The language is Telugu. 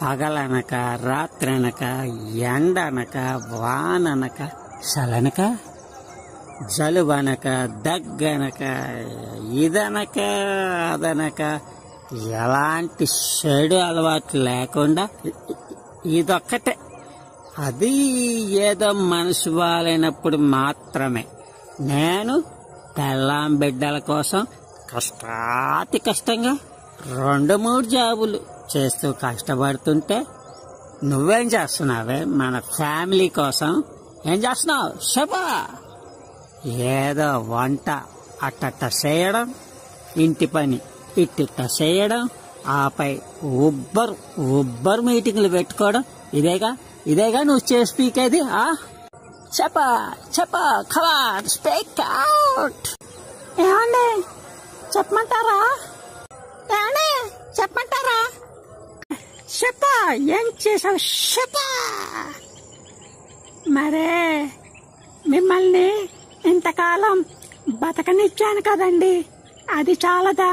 పగలనక రాత్రనక ఎండనక వాననక చలనక జలుబనక దగ్గనక ఇదనక అదనక ఎలాంటి చెడు అలవాటు లేకుండా ఇదొక్కటే. అది ఏదో మనసు బాలేనప్పుడు మాత్రమే. నేను పెళ్ళాం బిడ్డల కోసం కష్టాతి కష్టంగా 2-3 జాబులు చేస్తూ కష్టపడుతుంటే నువ్వేం చేస్తున్నావే మన ఫ్యామిలీ కోసం? ఏం చేస్తున్నావు చెప్పా? ఏదో వంట అట్ట చేయడం, ఇంటి పని ఇట్టిట్ట చేయడం, ఆపై ఉబ్బరు మీటింగ్లు పెట్టుకోవడం. ఇదేగా నువ్వు చేసి పీకేది? చెప్పా కమాన్ స్పీక్ అవుట్. ఏమండి చెప్పమంటారా? చెప్పా ఏం చేసావు చెప్పా. మరే మిమ్మల్ని ఇంతకాలం బతకనిచ్చాను కదండి, అది చాలదా?